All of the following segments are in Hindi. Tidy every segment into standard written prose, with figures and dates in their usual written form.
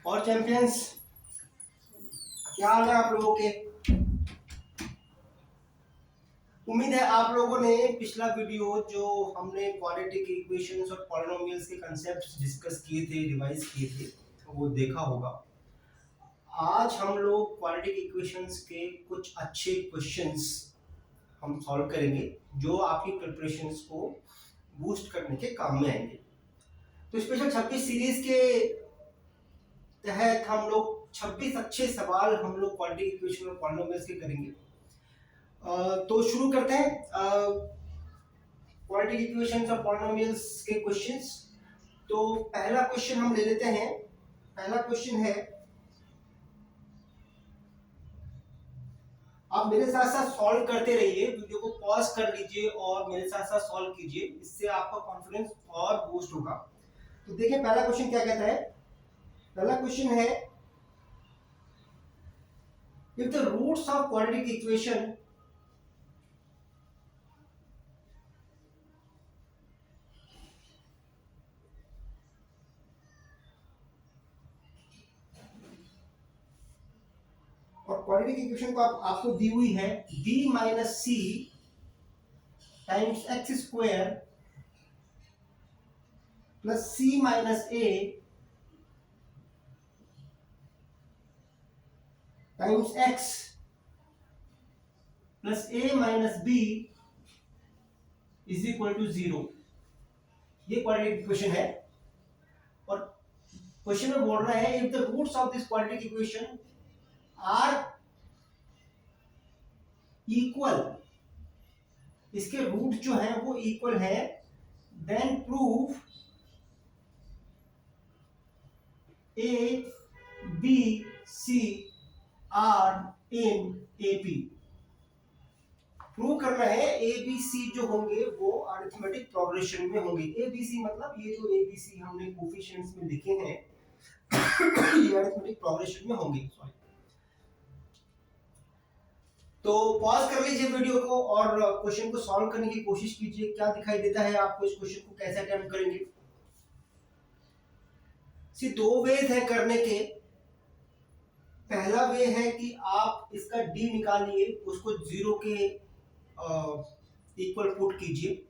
और चैंपियंस, क्या हाल है आप लोगों के। उम्मीद है आप लोगों ने पिछला वीडियो जो हमने क्वाड्रेटिक इक्वेशंस और पॉलिनोमियल्स के कंसेप्ट्स डिस्कस किए थे, रिवाइज किए थे, वो देखा होगा। आज हम लोग क्वाड्रेटिक इक्वेशंस के कुछ अच्छे क्वेश्चंस हम सॉल्व करेंगे जो आपकी प्रिपरेशंस को बूस्ट करने के काम में आएंगे। तो स्पेशल 26 सीरीज के तहत हम लोग 26 अच्छे सवाल हम लोग क्वाड्रेटिक इक्वेशन और पॉलिनोमियल्स के करेंगे। तो शुरू करते हैं क्वाड्रेटिक इक्वेशंस और पॉलिनोमियल्स के क्वेश्चंस। तो पहला क्वेश्चन हम ले लेते हैं। पहला क्वेश्चन है, आप मेरे साथ साथ सॉल्व करते रहिए, वीडियो को पॉज कर लीजिए और मेरे साथ साथ सॉल्व कीजिए, इससे आपका कॉन्फिडेंस और बूस्ट होगा। तो देखिए पहला क्वेश्चन क्या कहता है। पहला क्वेश्चन है, if the roots of quadratic equation और क्वाड्रेटिक इक्वेशन को आपको दी हुई है b minus c times x square plus c minus a times x plus a minus b is equal to 0। ये क्वाड्रेटिक इक्वेशन है और क्वेश्चन में बोल रहा है, if the roots of this quadratic equation are equal, इसके रूट जो है वो इक्वल है, then prove a b c are in AP. Prove करना है ए बी सी जो होंगे वो अरिथमेटिक प्रोग्रेशन में होंगे। ए बी सी मतलब ये जो ए बी सी हमने कोफिशिएंट्स में लिखे हैं ये अरिथमेटिक प्रोग्रेशन में होंगे। सॉरी, तो पॉज कर लीजिए वीडियो को और क्वेश्चन को सॉल्व करने की कोशिश कीजिए। क्या दिखाई देता है आपको, इस क्वेश्चन को कैसे अटेम्प्ट करेंगे। सी दो वेज है करने के। पहला वे है कि आप इसका डी निकालिए, उसको 0 के इक्वल पुट कीजिए।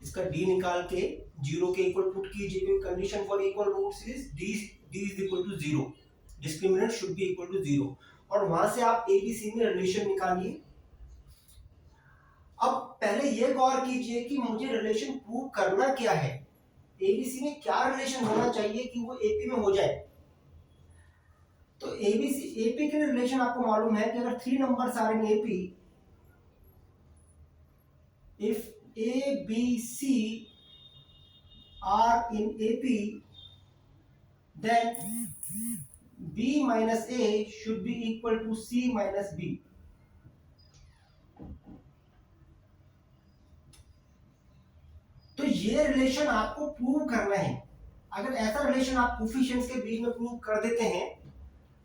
इसका डी निकाल के 0 के इक्वल पुट कीजिए, क्योंकि condition for equal roots is D is equal to 0, discriminant should be equal to 0। और वहां से आप ए बी सी में रिलेशन निकालिए। अब पहले यह गौर कीजिए कि मुझे रिलेशन प्रूव करना क्या है, एबीसी में क्या रिलेशन होना चाहिए कि वो एपी में हो जाए। तो एबीसी एपी के रिलेशन आपको मालूम है कि अगर 3 numbers are in AP, if a b c are in AP, then b minus a should be equal to c minus b। तो ये रिलेशन आपको प्रूव करना है। अगर ऐसा रिलेशन आप कोफिशिएंट्स के बीच में प्रूव कर देते हैं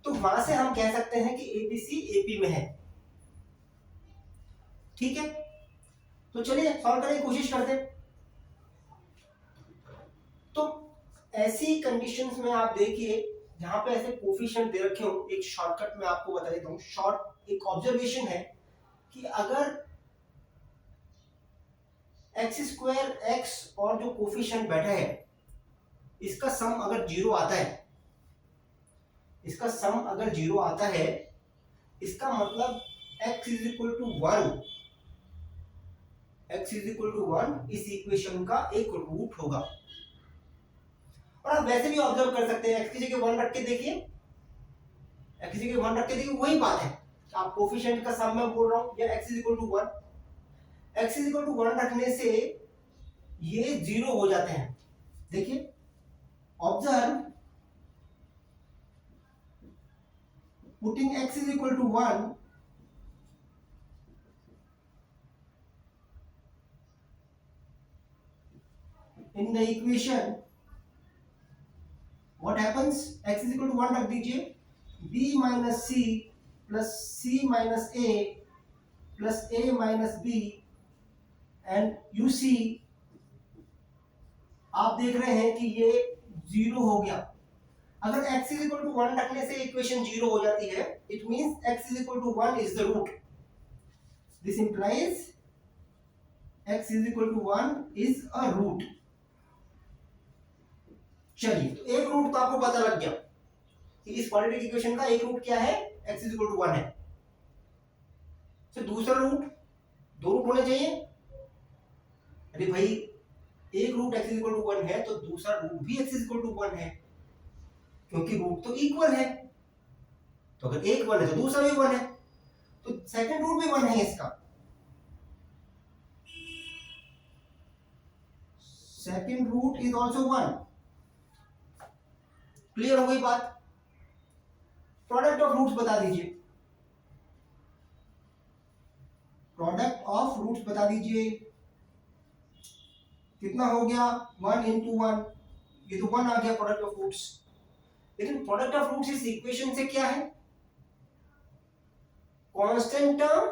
तो वहां से हम कह सकते हैं कि एबीसी एपी में है। ठीक है, तो चलिए सॉल्व करने की कोशिश करते हैं। तो ऐसी कंडीशंस में आप देखिए जहां पे ऐसे कोफिशिएंट दे रखे हो, एक शॉर्टकट में आपको बता देता हूं। शॉर्ट एक ऑब्जर्वेशन है कि अगर एक्स स्क्वायर एक्स और जो कोफिशिएंट बैठा है इसका सम अगर 0 आता है, इसका सम अगर 0 आता है, इसका मतलब x is equal to 1, x is equal to 1 इस इक्वेशन का एक रूट होगा। और आप वैसे भी ऑब्जर्व कर सकते हैं, x की जगह 1 रख के देखिए, x की जगह 1 रख के देखिए, वही बात है। आप कोफिशिएंट का सम मैं बोल रहा हूं या x is equal to 1, x is equal to 1 रखने से ये 0 हो जाते हैं। देखिए observe, putting x is equal to 1, in the equation what happens, x is equal to 1 रख दीजिए, b minus c plus c minus a plus a minus b and you see, आप देख रहे हैं कि ये जीरो हो गया। अगर x इज इक्वल टू 1 रखने से इक्वेशन जीरो हो जाती है, it means x is equal to 1 is the root. This implies x is equal to 1 is a root. चलिए, तो एक रूट तो आपको पता लग गया कि इस क्वाड्रेटिक इक्वेशन का एक रूट क्या है, x इज इक्वल टू 1 है। तो दूसरा रूट, दो रूट होने चाहिए। अरे भाई, एक root x is equal to 1 है तो दूसरा रूट भी x इज इक्वल टू 1 है, क्योंकि रूट तो इक्वल है। तो अगर एक 1 है तो दूसरा भी 1 है, तो सेकंड रूट भी 1 है इसका। Second root is also 1। Clear हो गई बात? प्रोडक्ट ऑफ रूट्स बता दीजिए, प्रोडक्ट ऑफ रूट्स बता दीजिए कितना हो गया, 1 इंटू 1, ये तो 1 आ गया प्रोडक्ट ऑफ रूट्स। लेकिन प्रोडक्ट ऑफ रूट्स इस इक्वेशन से क्या है, constant term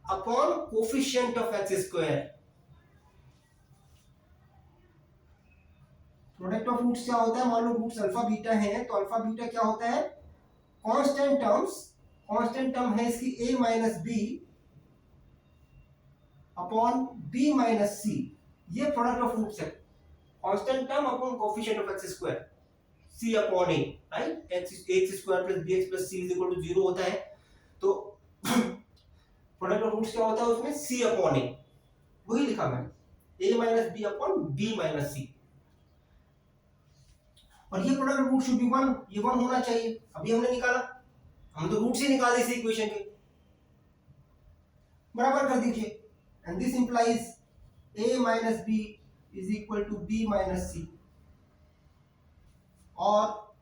upon coefficient of x square. Product of roots क्या होता है, मान लो रूट्स अल्फा बीटा है, तो अल्फा बीटा क्या होता है, कांस्टेंट टर्म्स, कांस्टेंट टर्म है इसकी a minus B upon b minus सी, ये प्रोडक्ट ऑफ रूट्स है। Constant term upon coefficient of x square, c upon a, right. x square plus bx plus c is equal to 0 होता है, तो प्रोडक्ट ऑफ रूट्स क्या होता है उसमें, c अपॉन a, वही लिखा मैंने, a minus b upon b minus c। और ये प्रोडक्ट रूट शुड बी 1, ये 1 होना चाहिए। अभी हमने निकाला, हम तो रूट से निकाल इस इक्वेशन के, बराबर कर दीजिए। And this implies a minus b is equal to b minus c, और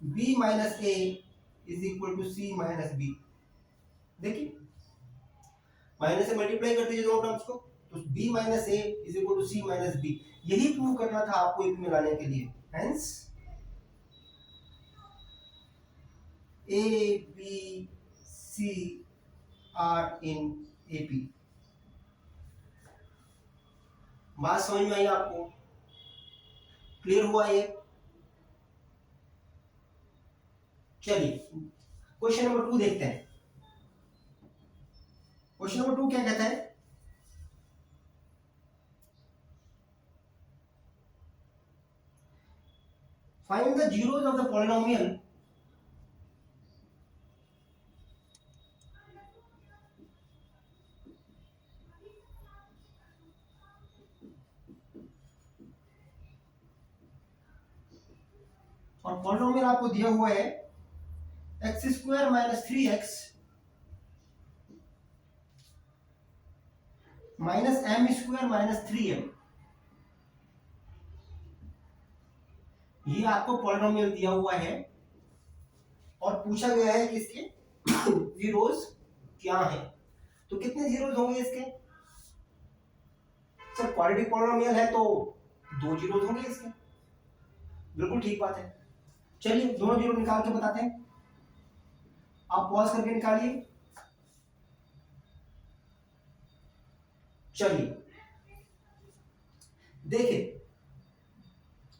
b minus a is equal to c minus b। देखिए, माइनस से मल्टीप्लाई कर दीजिए दोनों टर्म्स को, तो b minus a is equal to c minus b। यही प्रूव करना था आपको एक में लाने के लिए। Hence a b c are in AP। बात समझ में आई आपको? क्लियर हुआ ये? चलिए, क्वेश्चन नंबर 2 देखते हैं। क्वेश्चन नंबर 2 क्या कहता है, find the zeros of the polynomial और पॉलिनोमियल आपको दिया हुआ है x square minus 3x minus m square minus 3m। ये आपको पॉलिनोमियल दिया हुआ है और पूछा गया है कि इसके जीरोस क्या हैं। तो कितने जीरोस होंगे इसके? सर क्वाड्रेटिक पॉलिनोमियल है तो 2 जीरोस होंगे इसके। बिल्कुल ठीक बात है। चलिए, दोनों जीरो निकाल के बताते हैं। आप पॉज करके निकालिए। चलिए देखिए,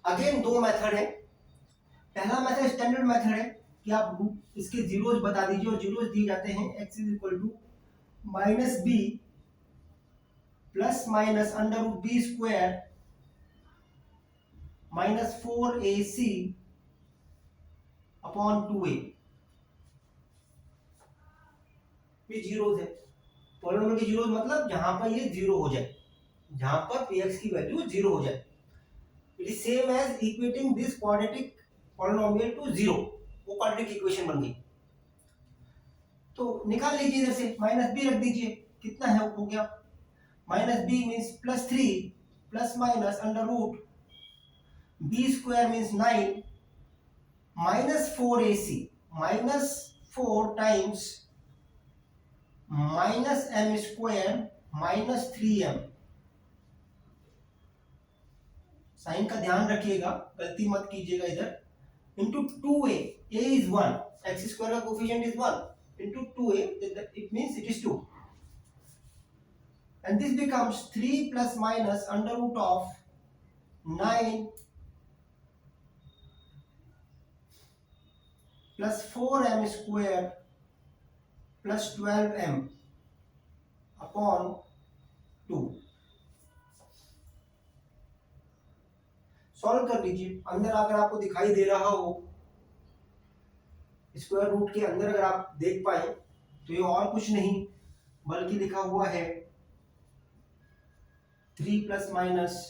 अगेन दो मेथड है। पहला मेथड स्टैंडर्ड मेथड है कि आप इसके जीरोस बता दीजिए, और जीरोस दिए जाते हैं x is equal to minus b plus minus under root b square minus 4ac upon 2a। ये जीरोस है। पॉलिनोमियल के जीरोस मतलब जहां पर ये जीरो हो जाए, जहां पर px की वैल्यू जीरो हो जाए। It is same as equating this quadratic polynomial to zero. वो क्वाड्रेटिक इक्वेशन बन गई। तो निकाल लीजिए इधर से, माइनस बी रख दीजिए। कितना है, हो गया minus b means plus 3 plus minus under root b square means 9 minus 4ac minus 4 times minus m square minus 3m। Sign का ध्यान रखिएगा, गलती मत कीजिएगा इधर। Into 2a, a is 1, x square का coefficient is 1, into 2a, it means it is 2, and this becomes 3 plus minus under root of 9 plus 4m square plus 12m upon 2। Solve कर लीजिए। अंदर अगर आपको दिखाई दे रहा हो, स्क्वायर रूट के अंदर अगर आप देख पाए तो ये और कुछ नहीं बल्कि लिखा हुआ है 3 प्लस माइनस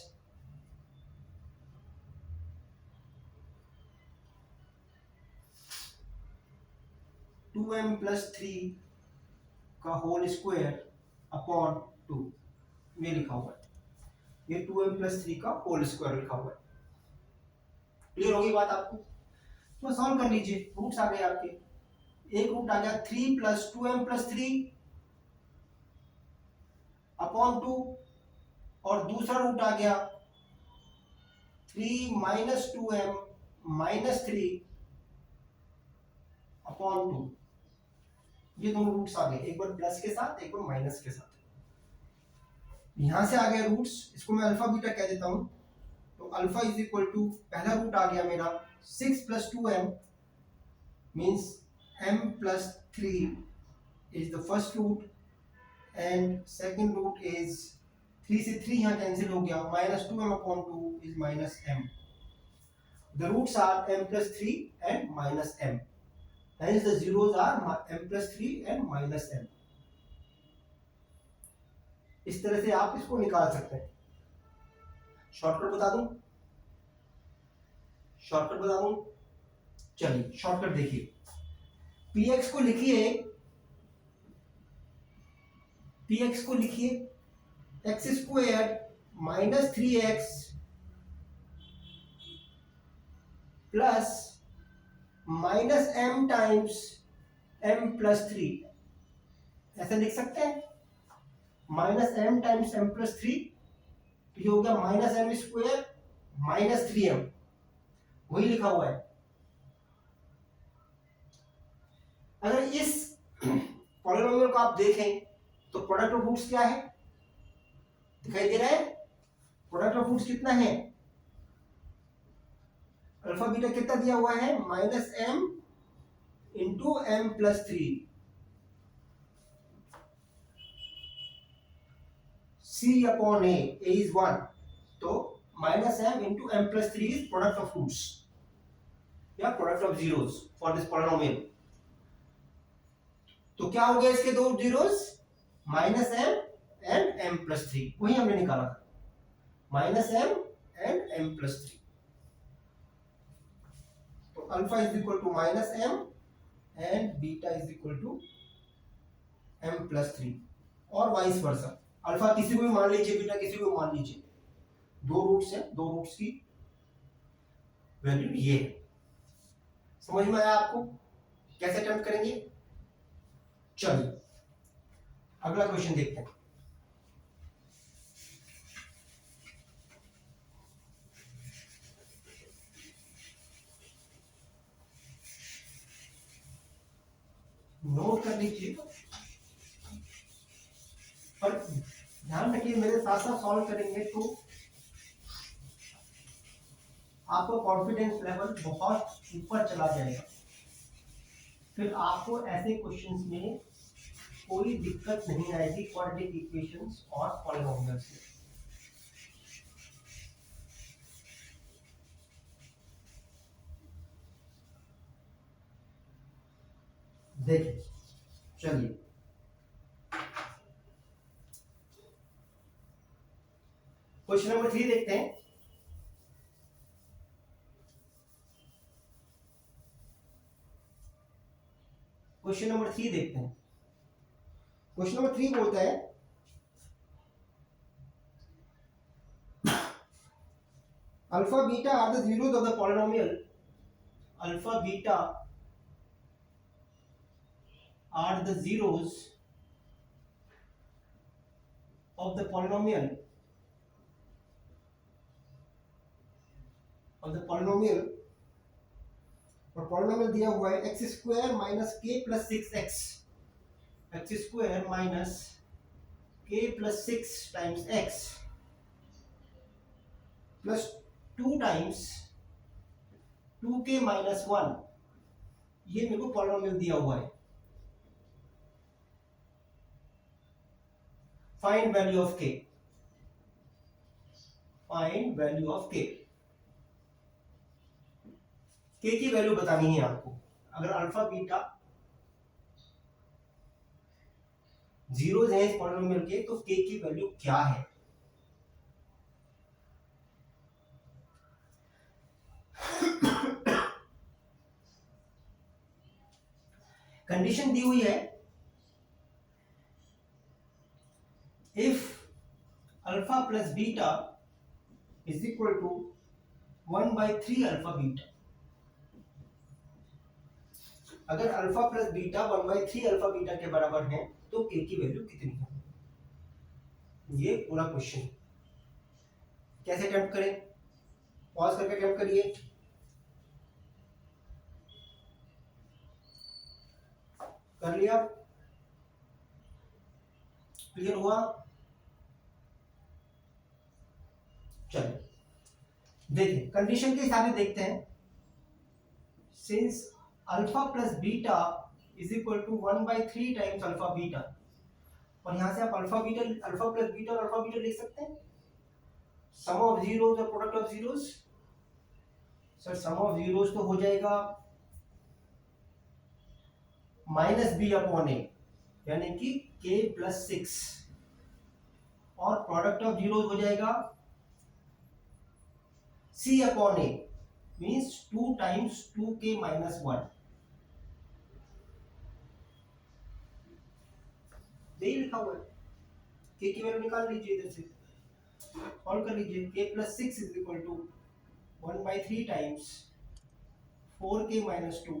2m प्लस 3 का होल स्क्वायर अपॉन 2, ये लिखा हुआ है। ये 2m प्लस 3 का होल स्क्वायर लिखा हुआ है। क्लियर होगी बात आपको? तो सॉल्व कर लीजिए। रूट्स आ गए आपके। एक रूट आ गया 3 प्लस 2m प्लस 3 अपॉन 2, और दूसरा रूट आ गया 3 माइनस 2m माइनस 3 अपॉन 2। ये दोनों रूट्स आ गए, एक बार प्लस के साथ एक बार माइनस के साथ। यहां से आ गए रूट्स, इसको मैं अल्फा बीटा कह देता हूं। तो अल्फा इज इक्वल टू, पहला रूट आ गया मेरा 6 plus 2m means m plus 3 is the first root, and second root is 3 से 3 यहाँ कैंसिल हो गया, minus 2m upon 2 is minus m। The roots are m plus 3 and minus m, hence the zeros are m plus 3 and minus m। इस तरह से आप इसको निकाल सकते हैं। शॉर्टकट बता दूं? शॉर्टकट बता दूं? चलिए शॉर्टकट देखिए। px को लिखिए, px को लिखिए x square minus 3x plus minus m times m plus 3, ऐसा लिख सकते हैं। Minus m times m plus 3, तो ये हो गया minus m square minus 3m, वही लिखा हुआ है। अगर इस पॉलिनोमियल को आप देखें तो प्रोडक्ट ऑफ रूट्स क्या है, दिखाई दे रहा है? प्रोडक्ट ऑफ रूट्स कितना है? अल्फा बीटा कितना दिया हुआ है? Minus m into m plus 3, c upon a is 1, तो minus m into m plus 3 is product of roots या product of zeros for this polynomial. तो क्या हो गया इसके दो zeros? Minus m and m plus 3, वही हमने निकाला था, minus m and m plus 3। तो alpha is equal to minus m and beta is equal to m plus 3, और वाइस वर्सा। अल्फा किसी को भी मान लीजिए, बीटा किसी को भी मान लीजिए, दो रूट्स हैं, दो रूट्स की वैल्यू ये है। समझ में आया आपको? कैसे अटेम्प्ट करेंगे? चलिए अगला क्वेश्चन देखते हैं। नोट कर लीजिए, पर ध्यान रखिए मेरे साथ साथ सॉल्व करेंगे तो आपका कॉन्फिडेंस लेवल बहुत ऊपर चला जाएगा। फिर आपको ऐसे क्वेश्चंस में कोई दिक्कत नहीं आएगी क्वाड्रेटिक इक्वेशंस और पॉलिनोमियल्स में। देखिए चलिए क्वेश्चन नंबर 3 देखते हैं। क्वेश्चन नंबर 3 देखते हैं। क्वेश्चन नंबर 3 बोलता है alpha beta are the zeros of the polynomial, alpha beta are the zeros of the polynomial, और पॉलिनोमियल दिया हुआ है x square minus k plus 6x, x square minus k plus 6 times x plus 2 times 2k minus 1 ये मेरे को पॉलिनोमियल दिया हुआ है, find value of k, find value of k की वैल्यू बतानी है आपको। अगर अल्फा बीटा जीरो है इस पॉलिनोमियल के, तो के की वैल्यू क्या है। कंडीशन दी हुई है, if alpha plus beta is equal to 1/3 alpha beta. अगर alpha plus beta 1/3 alpha beta के बराबर है तो के की वैल्यू कितनी है, ये पूरा क्वेश्चन। कैसे अटेम्प्ट करें, पॉज करके अटेम्प्ट करिए। कर लिया, क्लियर हुआ। चलिए देखिए कंडीशन के हिसाब से देखते हैं। Since alpha plus beta is equal to 1/3 times alpha beta, और यहां से आप अल्फा प्लस बीटा और अल्फा बीटा लिख सकते हैं, सम ऑफ जीरोस और product of zeros. Sir sum of zeros तो हो जाएगा -b/a, यानी कि k+6, और प्रोडक्ट ऑफ जीरोस हो जाएगा c/a, मींस 2 टाइम्स 2k-1। यही लिखा हुआ है, k की वैल्यू निकाल लीजिए, इधर से सॉल्व कर लीजिए। k+6 is equal to 1/3 times 4k-2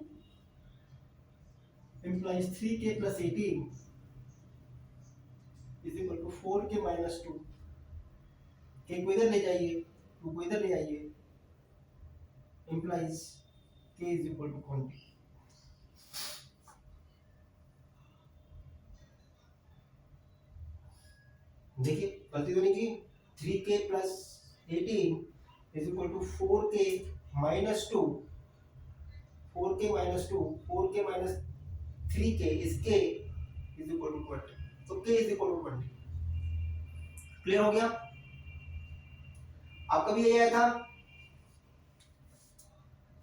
implies 3k+18 is equal to 4k-2। k को इधर ले जाइए, 2 को इधर ले आइए, implies k is equal to 20। देखिए गलती तो नहीं की, 3k+18 is equal to 4k-2, 4k-2, 4k-3k is k is equal to 20, तो k is equal to 20। Clear हो गया, आपका भी यही आया था।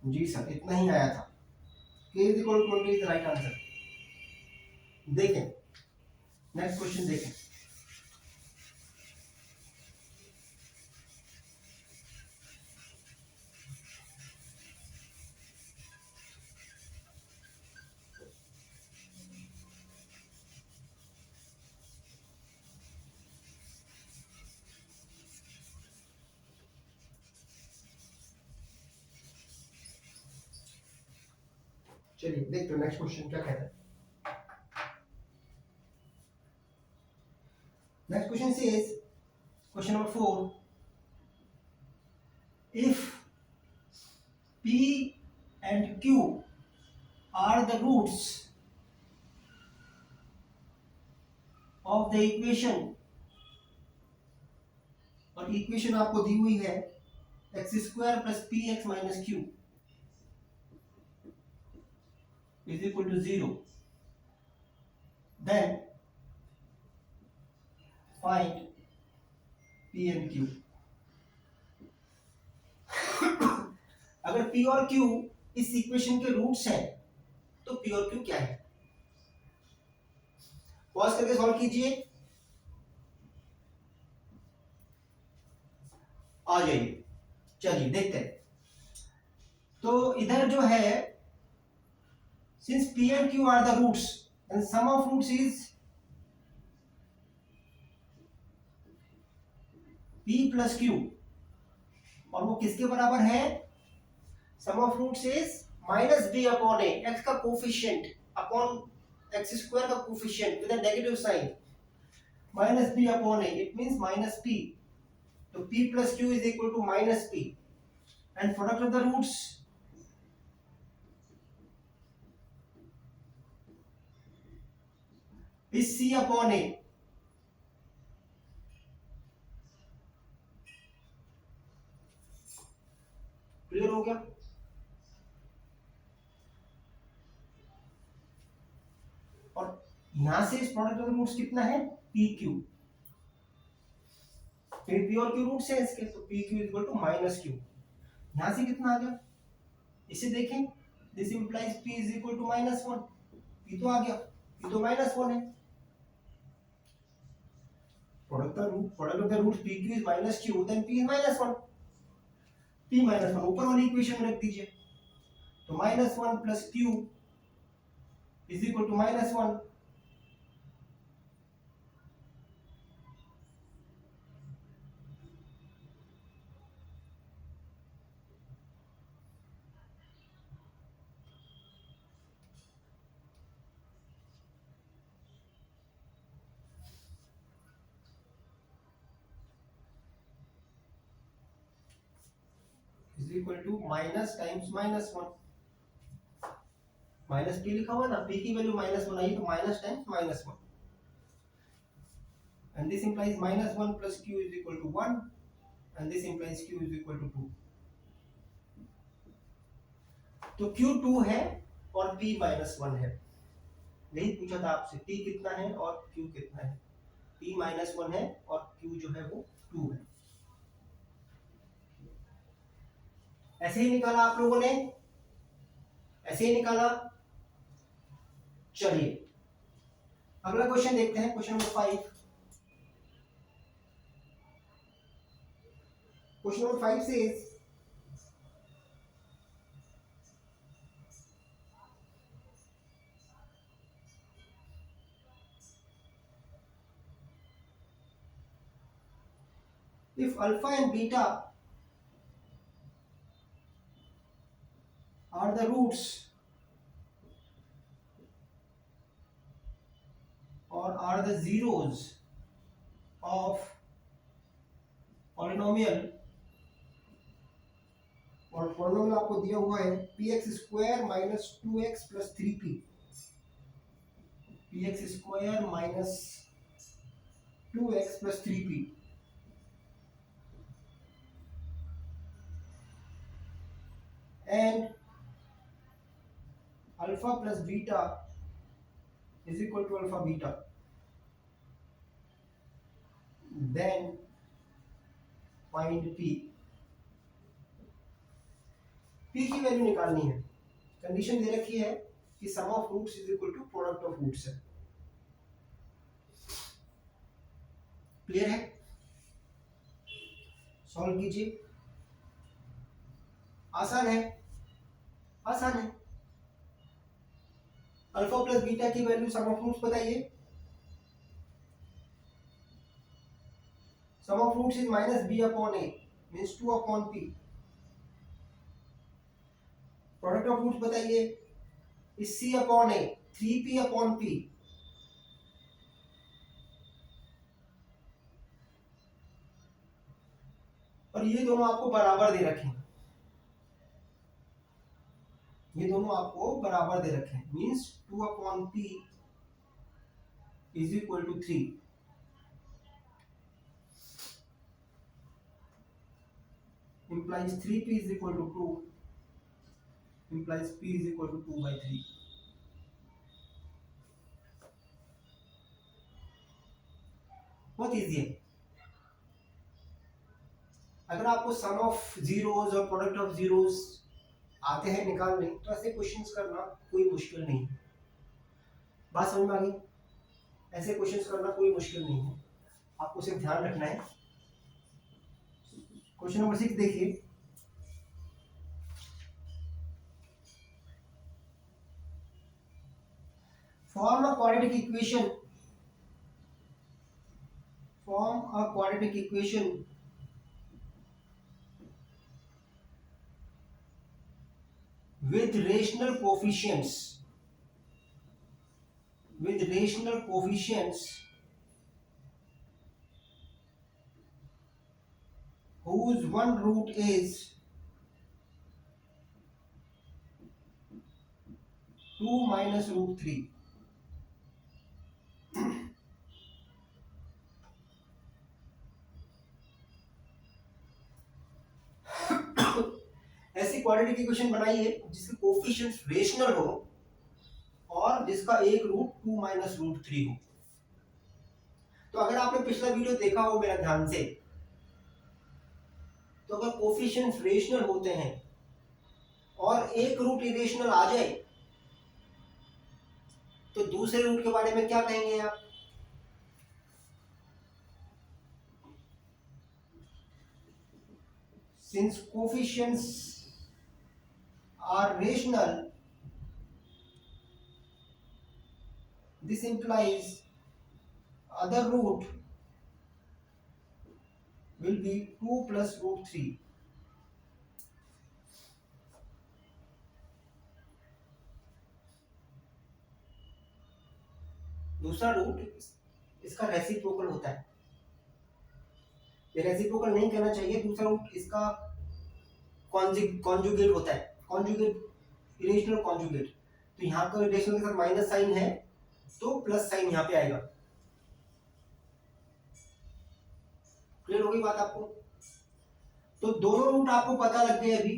जी सर इतना ही आया था, k is equal to 20 is right answer. देखें नेक्स्ट क्वेश्चन देखें। चलिए देखते हैं नेक्स्ट क्वेश्चन क्या कहता है। Next question says, question number 4, if p and q are the roots of the equation, और इक्वेशन आपको दी हुई है x² + px - q is equal to 0, then find p and q। अगर p और q इस इक्वेशन के रूट्स हैं तो p और q क्या है। पॉज करके सॉल्व कीजिए, आ जाइए। चलिए देखते हैं। तो इधर जो है, since p and q are the roots and sum of roots is p plus q, और वो किसके बराबर है, sum of roots is -b/a, x का कोफिशिएंट अपॉन x² का coefficient with a negative sign, -b/a, it means -p, तो p plus q is equal to -p, and product of the roots is c/a। Clear हो गया। यहां से इस प्रोडक्ट ऑफ रूट्स कितना है, पी क्यू, फिर पी और क्यू रूट्स है इसके, तो p q equal to minus q. यहां से कितना आ गया, इसे देखें, this implies p is equal to minus one, p तो आ गया, पी तो माइनस वन है, product of the root p q is minus q, then p is minus one, p minus one ऊपर वाली इक्वेशन में रख दीजिए, तो minus one plus q is equal to minus one. Is equal to minus times minus one, minus p लिखा हुआ ना, पी की वैल्यू माइनस वन आई, तो minus times minus one, and this implies minus one plus q is equal to one, and this implies q is equal to two. तो क्यू टू है और पी माइनस वन है, यही पूछा था आपसे, टी कितना है और क्यू कितना है, पी माइनस वन है और क्यू जो है वो टू है। ऐसे ही निकाला आप लोगों ने, ऐसे ही निकाला। चलिए अगला क्वेश्चन देखते हैं, question number 5। Question number 5 says if alpha and beta are the roots or are the zeros of polynomial, और पॉलिनोमियल आपको दिया हुआ है P x square minus two x plus three P, P x square minus two x plus three P, and alpha plus beta is equal to alpha beta, then find p। p की वैल्यू निकालनी है, कंडीशन दे रखी है कि sum of roots is equal to product of roots है। क्लियर है, सॉल्व कीजिए, आसान है, आसान है। अल्फा प्लस बीटा की वैल्यू सम ऑफ रूट्स बताइए, sum of roots is minus B upon a means two upon p, product of roots बताइए is c upon a three p upon p, और ये दोनों आपको बराबर दे रखे हैं, ये दोनों आपको बराबर दे रखे हैं, means two upon p is equal to three, implies 3p is equal to 2, implies p is equal to 2 by 3। बहुत इजी है। अगर आपको सम ऑफ जीरोस और प्रोडक्ट ऑफ जीरोस आते हैं निकालने, तो ऐसे क्वेश्चंस करना कोई मुश्किल नहीं है। बात समझ में आ गई? ऐसे क्वेश्चंस करना कोई मुश्किल नहीं है, आपको सिर्फ ध्यान रखना है। क्वेश्चन नंबर 6 देखिए, form a quadratic equation, form a quadratic equation with rational coefficients, with rational coefficients whose one root is 2 minus root 3। ऐसी क्वाड्रेटिक इक्वेशन बनाइए जिसके कोफिशिएंट्स रेशनल हो और जिसका एक रूट 2 माइनस रूट 3 हो। तो अगर आपने पिछला वीडियो देखा हो मेरा ध्यान से, तो अगर कोफिशिएंट्स रेशनल होते हैं और एक रूट इरेशनल आ जाए तो दूसरे रूट के बारे में क्या कहेंगे आप? Since coefficients are rational, this implies other root will be 2 plus root 3. दूसरा रूट इसका रेसिप्रोकल होता है। ये रेसिप्रोकल नहीं कहना चाहिए, दूसरा रूट इसका कॉन्जुगेट होता है, कॉन्जुगेट, इरेशनल कॉन्जुगेट। तो यहाँ का इरेशनल के साथ माइनस साइन है तो प्लस साइन यहाँ पे आएगा। क्लियर हो गई बात आपको? तो दोनों रूट आपको पता लग गए अभी।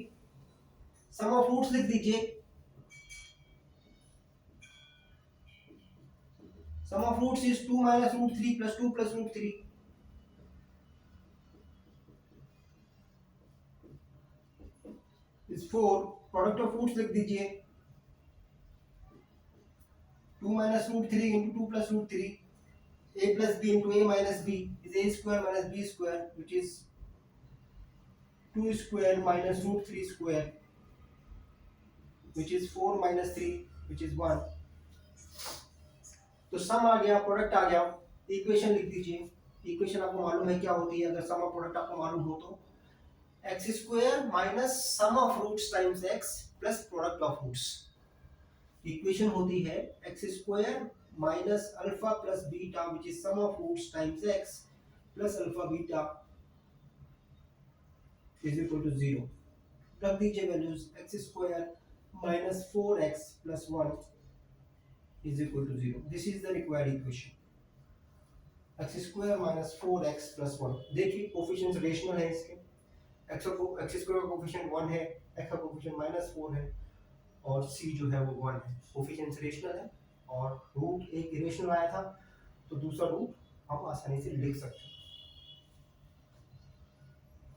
सम ऑफ रूट्स लिख दीजिए। Sum of roots is 2 minus root 3 plus 2 plus root 3। Is 4। Product of roots लिख दीजिए। 2 minus root 3 into 2 plus root 3, a plus b into a minus b is a square minus b square, which is 2 square minus root 3 square, which is 4 minus 3, which is 1. तो सम आ गया, प्रोडक्ट आ गया। इक्वेशन लिख दीजिए। इक्वेशन आपको मालूम है क्या होती है, अगर सम और प्रोडक्ट आपको मालूम हो तो x square minus sum of roots times x plus product of roots. Equation होती है x square minus alpha plus beta which is sum of roots times x plus alpha beta is equal to 0। रख दीजिए values. X square minus 4x plus 1 is equal to 0। This is the required equation. X square minus 4x plus 1। देखिए कोफिशिएंट्स रेशनल है इसके। एक्स स्क्वायर का कोफिशिएंट 1 है, x का कोफिशिएंट माइनस 4 है और c जो है वो 1 है। कोफिशिएंट्स रेशनल है और रूट एक इरेशनल आया था तो दूसरा रूट हम आसानी से लिख सकते हैं।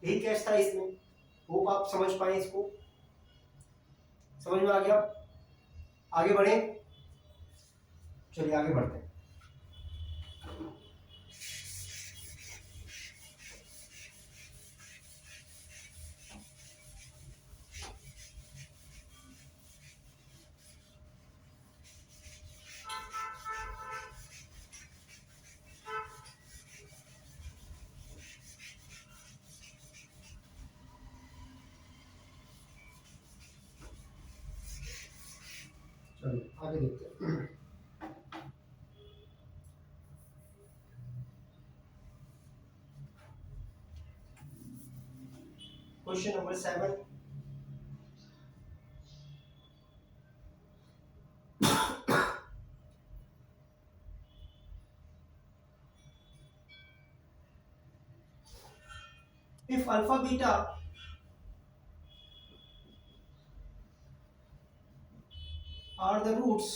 यही कैच था इसमें। होप आप समझ पाए इसको। समझ में आ गया? आगे बढ़े, चलिए आगे बढ़ते हैं। चलिए आगे देखते हैं। Question number 7। If alpha beta are the roots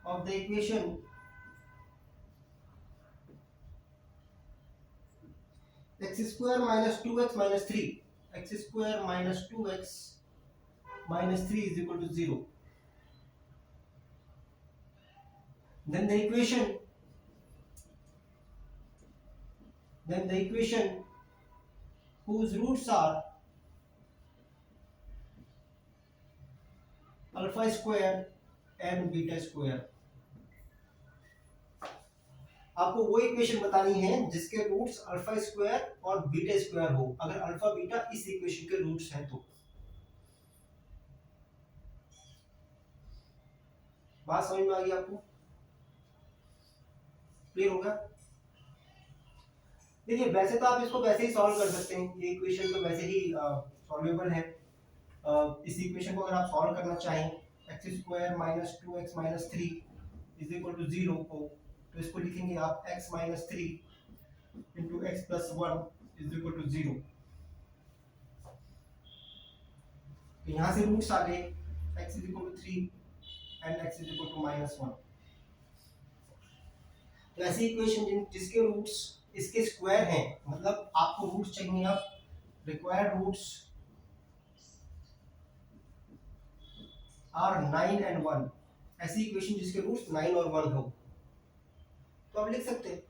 of the equation x square minus 2x minus 3, x square minus 2x minus 3 is equal to 0, then the equation whose roots are alpha square and beta square। आपको वो इक्वेशन बतानी है जिसके रूट्स अल्फा स्क्वायर और बीटा स्क्वायर हो। अगर अल्फा बीटा इस इक्वेशन के रूट्स हैं तो। बात समझ में आ गई आपको? क्लियर होगा? देखिए वैसे तो आप इसको वैसे ही सॉल्व कर सकते हैं, ये इक्वेशन तो वैसे ही सॉल्वेबल है। इस इक्वेशन को अगर आप सॉल्व करना चाहें x square minus 2x minus 3 is equal to 0 को, तो इसको लिखेंगे आप x minus 3 into x plus 1 is equal to 0। तो यहाँ से रूट्स आ गए x is equal to 3 and x is equal to -1। तो ऐसी इक्वेशन जिसके रूट्स इसके स्क्वायर हैं, मतलब आपको रूट्स चाहिए, आप रिक्वायर्ड रूट्स आर 9 and 1, ऐसी इक्वेशन जिसके रूट्स 9 और 1 हो, तो आप लिख सकते हैं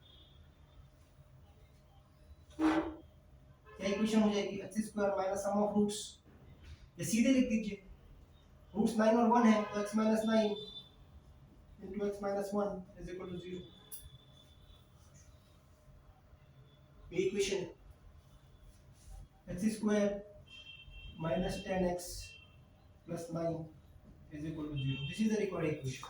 क्या इक्वेशन हो जाएगी, x square minus sum of roots, ये सीधे लिख दीजिए, रूट्स 9 और 1 है तो x minus 9 into x minus 1 is equal to 0, ये इक्वेशन है। X square minus 10x plus 9 is equal to 0, this is the required equation.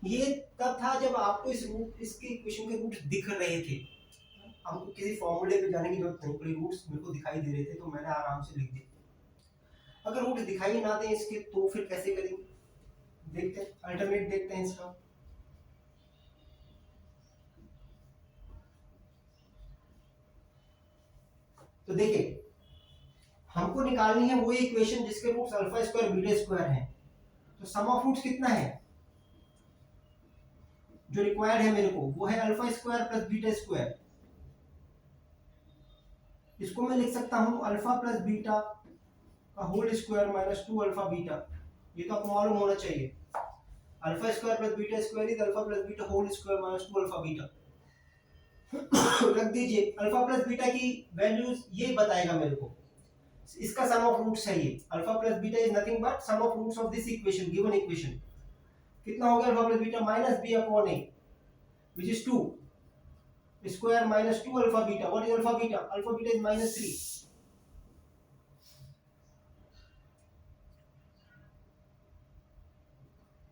ये तब था जब आपको इसके इक्वेशन के रूट्स दिख रहे थे, हमको किसी फॉर्मूले पे जाने की जरूरत नहीं पड़ी, रूट्स मेरे को दिखाई दे रहे थे तो मैंने आराम से लिख दिया। अगर रूट्स दिखाई ना दें इसके तो फिर कैसे करेंगे, देखते हैं, अल्टरनेट देखते हैं इसका। तो देखिए हमको निकालनी है वही इक्वेशन जिसके roots alpha square beta square हैं, तो सम ऑफ रूट्स कितना है जो रिक्वायर्ड है मेरे को, वो है alpha square plus beta square. इसको मैं लिख सकता हूं अल्फा प्लस बीटा का whole square minus 2 alpha beta, ये तो आपको मालूम होना चाहिए, alpha square plus beta square is alpha plus beta whole square minus 2 alpha beta. रख दीजिए, अल्फा प्लस बीटा की वैल्यूज ये बताएगा मेरे को, इसका सम ऑफ रूट्स है ये, alpha plus beta is nothing but sum of roots of this equation, given equation. कितना हो गया alpha plus beta, minus B upon a which is 2 square minus 2 alpha beta, what is alpha beta, alpha beta is -3,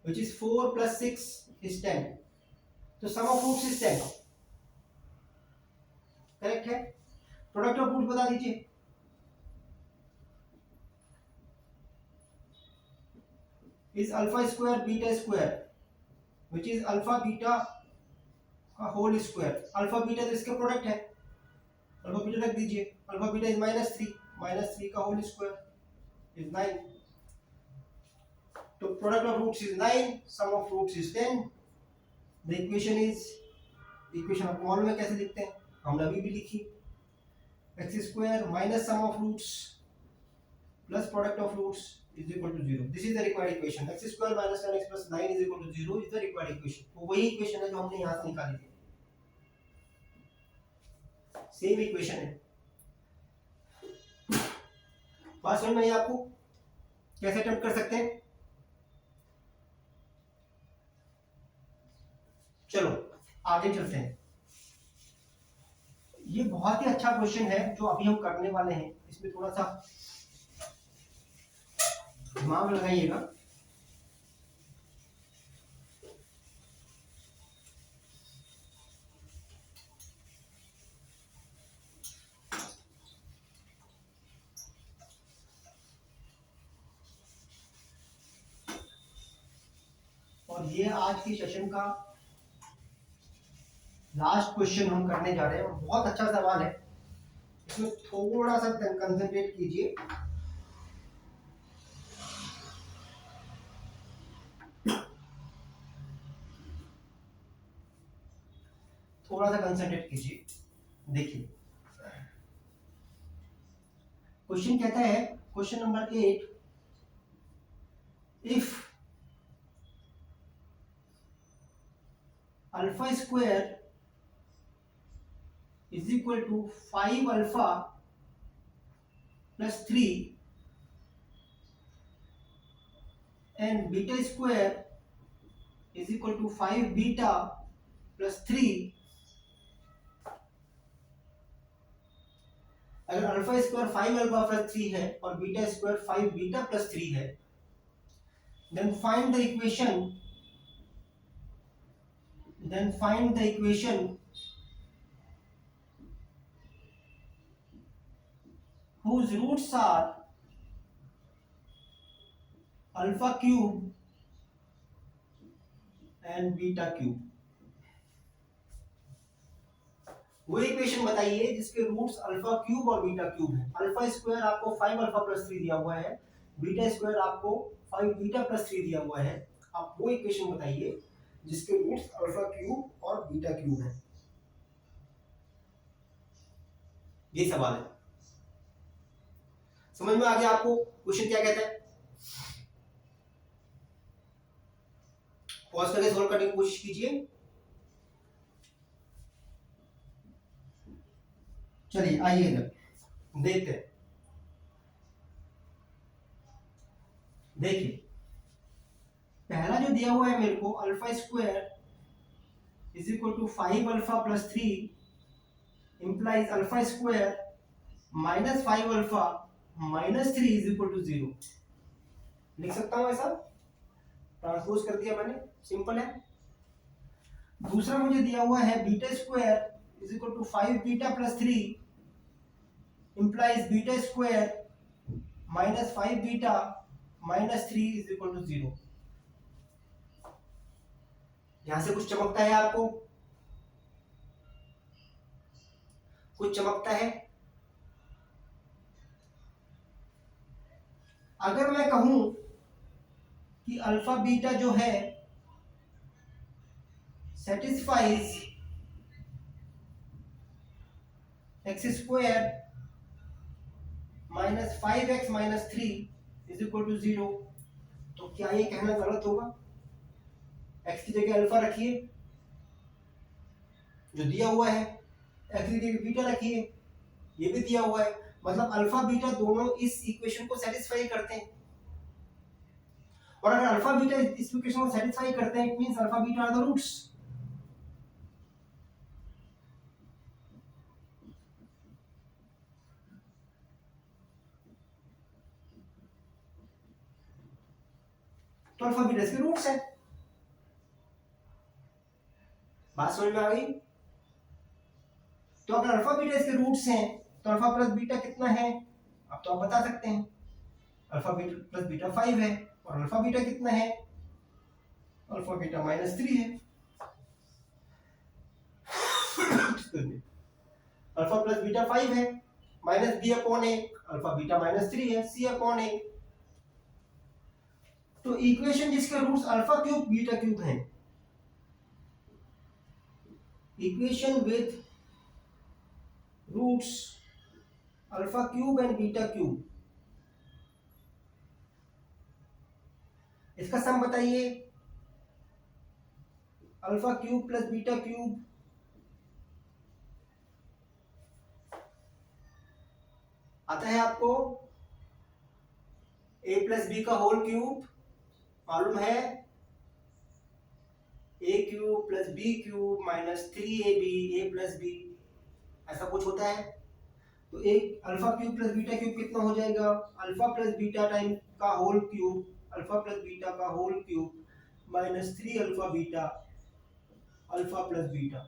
which is 4 plus 6 is 10, तो sum of roots is 10, correct है। प्रोडक्ट ऑफ रूट्स बता दीजिए, is alpha square beta square which is alpha beta का होल स्क्वायर, अल्फा बीटा तो इसका प्रोडक्ट है, अल्फा बीटा रख दीजिए, अल्फा बीटा इज -3 का होल स्क्वायर इज 9, तो product of roots is 9, sum of roots is 10, the equation is, equation आपको मालूम है कैसे लिखते हैं, हमने अभी भी लिखी, x square minus sum of roots plus product of roots is equal to 0, this is the required equation, x square minus 10x plus 9 is equal to 0 is the required equation। तो वही इक्वेशन है जो हमने यहाँ से निकाली थी, सेम इक्वेशन है। बात समझ में आई आपको, कैसे अटेम्प्ट कर सकते हैं। चलो आगे चलते हैं, ये बहुत ही अच्छा क्वेश्चन है जो अभी हम करने वाले हैं, इसमें थोड़ा सा दिमाग लगाइएगा। और ये आज की सेशन का लास्ट क्वेश्चन हम करने जा रहे हैं, और बहुत अच्छा सवाल है, इसमें थोड़ा सा कंसंट्रेट कीजिए। थोड़ा सा कंसंट्रेट कीजिए, देखिए क्वेश्चन कहता है, question number 8, if alpha square is equal to 5 alpha plus 3 and beta square is equal to 5 beta plus 3, अगर अल्फा स्क्वायर 5 अल्फा प्लस 3 है और बीटा स्क्वायर 5 बीटा प्लस 3 है, then find the equation whose roots are alpha cube and beta cube। वो इक्वेशन बताइए जिसके रूट्स अल्फा क्यूब और बीटा क्यूब है। अल्फा स्क्वायर आपको 5 अल्फा प्लस 3 दिया हुआ है, बीटा स्क्वायर आपको 5 बीटा प्लस 3 दिया हुआ है, आप वो इक्वेशन बताइए जिसके रूट्स अल्फा क्यूब और बीटा क्यूब है। ये सवाल है। समझ में आ गया आपको क्वेश्चन क्या कहता है? पॉज करके सॉल्व करने की कोशिश कीजिए। चलिए आइए इधर देखते हैं। देखिए पहला जो दिया हुआ है मेरे को alpha square is equal to 5 alpha plus 3 implies alpha square minus 5 alpha minus 3 is equal to 0। लिख सकता हूं ऐसा, ट्रांसपोज कर दिया मैंने, सिंपल है। दूसरा मुझे दिया हुआ है beta square is equal to 5 beta plus 3 implies beta square minus 5 beta minus 3 is equal to 0। यहां से कुछ चमकता है आपको? कुछ चमकता है? अगर मैं कहूं कि अल्फा बीटा जो है satisfies x square minus 5x minus 3 is equal to 0, तो क्या ये कहना गलत होगा? x की जगह अल्फा रखिए जो दिया हुआ है, x की जगह बीटा रखिए ये भी दिया हुआ है, मतलब अल्फा बीटा दोनों इस इक्वेशन को सेटिस्फाई करते हैं। और अगर अल्फा बीटा इस इक्वेशन को सेटिस्फाई करते हैं, it means alpha beta are the roots. तो अल्फा बीटा इसके रूट्स है। बात समझ में आ गई? तो अगर अल्फा बीटा इसके रूट्स हैं तो अल्फा प्लस बीटा कितना है? अब तो आप बता सकते हैं, अल्फा बीटा प्लस बीटा 5 है। और अल्फा बीटा कितना है? अल्फा बीटा माइनस 3 है। अल्फा प्लस बीटा 5 है, minus B upon a, alpha beta minus 3 है, सी अपॉन ए। तो इक्वेशन जिसके roots alpha cube beta cube हैं, equation with roots alpha cube and beta cube, इसका सम बताइए। Alpha cube plus beta cube आता है आपको a प्लस बी का होल क्यूब, मालूम है a cube plus b cube minus 3ab a plus b, ऐसा कुछ होता है। तो एक alpha cube plus beta cube कितना हो जाएगा? अल्फा प्लस बीटा टाइम का whole cube, alpha plus beta का whole cube minus 3 alpha beta alpha plus beta.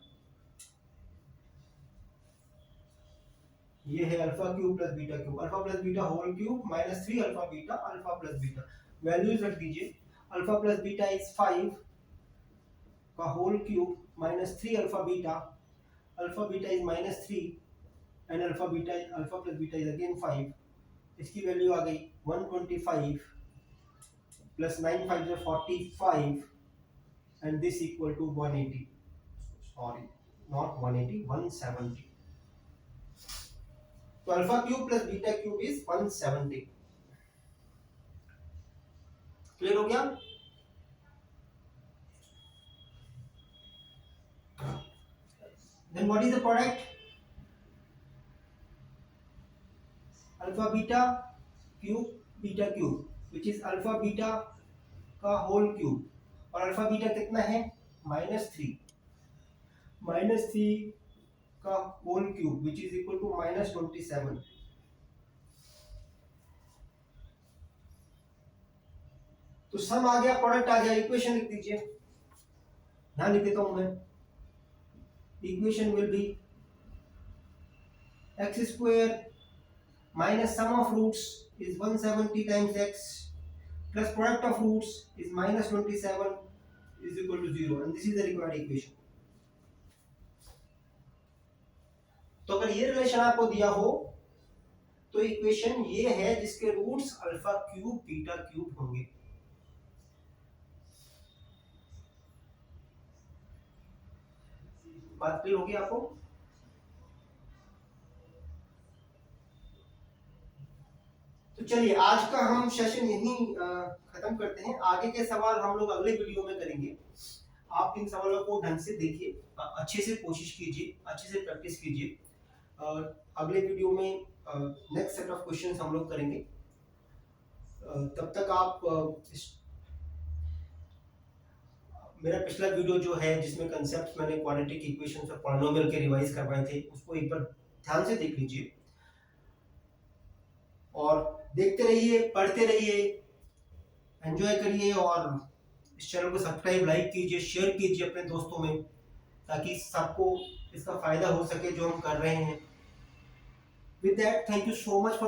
ये है alpha cube plus beta cube, alpha plus beta whole cube minus 3 alpha beta alpha plus beta. Values रख दीजिए, अल्फा प्लस बीटा इज 5 का whole cube minus 3 alpha beta is minus 3 and alpha plus beta is again 5। इसकी वैल्यू आ गई 125 plus 9 5 is 45 and this equal to 180, sorry not 180, 170। तो alpha cube plus beta cube is 170। Clear हो गया? Then what is the product? Alpha beta cube beta cube, which is alpha beta का whole cube, और अल्फा बीटा कितना है? -3 का whole cube which is equal to -27। तो सम आ गया, प्रोडक्ट आ गया, इक्वेशन लिख दीजिए। यहां लिख देता हूं मैं, equation will be x square minus sum of roots is 170 times x plus product of roots is -27 is equal to 0, and this is the required equation। तो अगर ये रिलेशन आपको दिया हो तो इक्वेशन ये है जिसके roots alpha cube beta cube होंगे। बात क्लियर होगी आपको? तो चलिए आज का हम सेशन यहीं खत्म करते हैं। आगे के सवाल हम लोग अगले वीडियो में करेंगे। आप इन सवालों को ढंग से देखिए, अच्छे से कोशिश कीजिए, अच्छे से प्रैक्टिस कीजिए। अगले वीडियो में नेक्स्ट सेट ऑफ क्वेश्चंस हम लोग करेंगे। तब तक आप मेरा पिछला वीडियो जो है जिसमें कंसेप्ट मैंने क्वाड्रेटिक इक्वेशंस और पॉलिनोमियल के रिवाइज करवाए थे, उसको एक बार ध्यान से देख लीजिए और देखते रहिए, पढ़ते रहिए, एंजॉय करिए और इस चैनल को सब्सक्राइब, लाइक कीजिए, शेयर कीजिए अपने दोस्तों में, ताकि सबको इसका फायदा हो सके जो हम कर रहे हैं। With that, thank you so much for